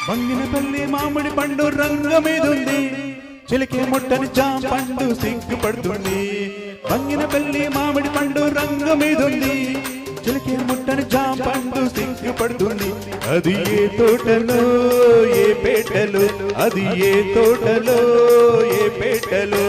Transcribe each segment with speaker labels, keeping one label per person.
Speaker 1: బంగినపల్లి మామిడి పండు రంగు మీదుంది, చిలికే ముట్టని జామ పండు సిగ్గుపడుతుంది. బంగినపల్లి మామిడి పండు రంగు మీదుంది, చిలికే ముట్టని జామ పండు సిగ్గుపడుతుంది. అది ఏ తోటలో ఏ పేటలో, అది ఏ తోటలో ఏ పేటలో.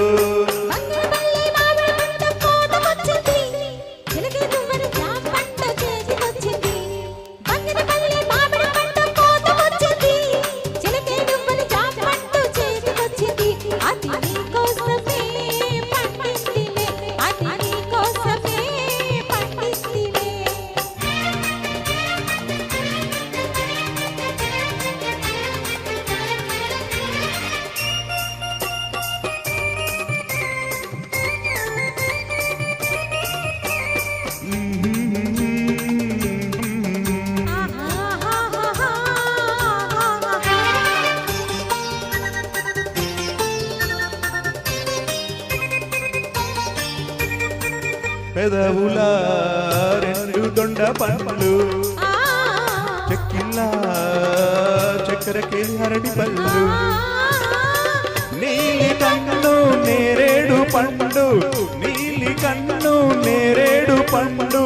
Speaker 1: పెదవులా రెండు దొండ పండ్లు, చెక్కిల్లా చక్కెరకి అరటి పళ్ళు. నీలి కన్ను నేరేడు పండు, నీలి కన్ను నేరేడు పండు,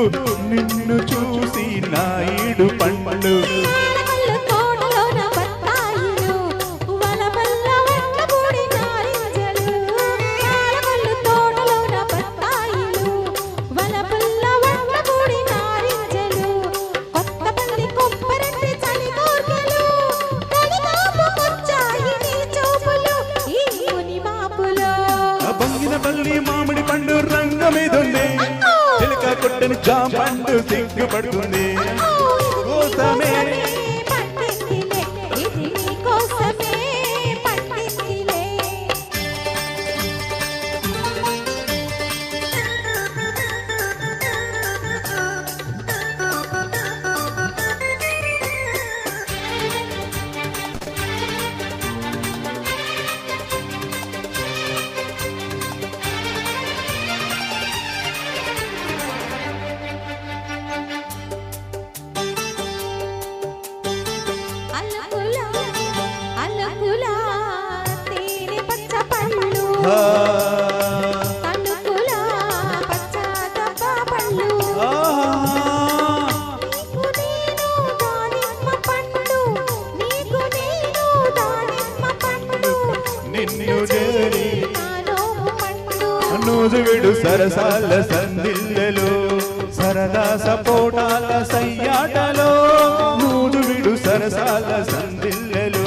Speaker 1: నిన్ను చూసి నాయుడు పండు. బంగినపల్లి మామిడి పండు రంగు మీదుంది, చిలక కొట్టని జామ పండు సిగ్గుపడుతుంది. కోసమే నూజువిడు సరసాల సందిల్లెలో, సరదా సపోటాల సయ్యాటలో. నూజువిడు సరసాల సందిల్లెలో,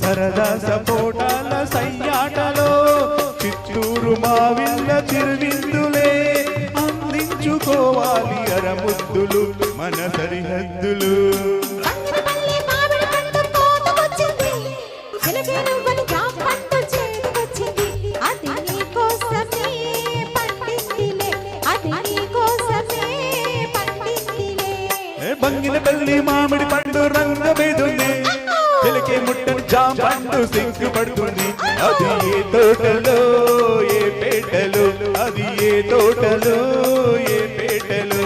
Speaker 1: సరదా సపోటాల సయ్యాటలో. చిత్తూరు మావిళ్ళ చిరువిందులే అందించుకోవాలి అరముద్దులు మన సరిహద్దులు. బంగినపల్లి మామిడి పండు రంగు మీదుంది, చిలికే ముట్టని జామ పండు సిగ్గుపడుతుంది. అది ఏ తోటలో ఏ పేటలో, అది ఏ తోటలో ఏ పేటలో.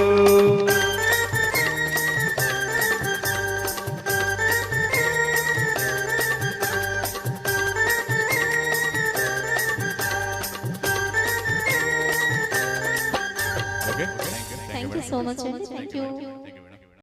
Speaker 2: Thank you so much. Thank you.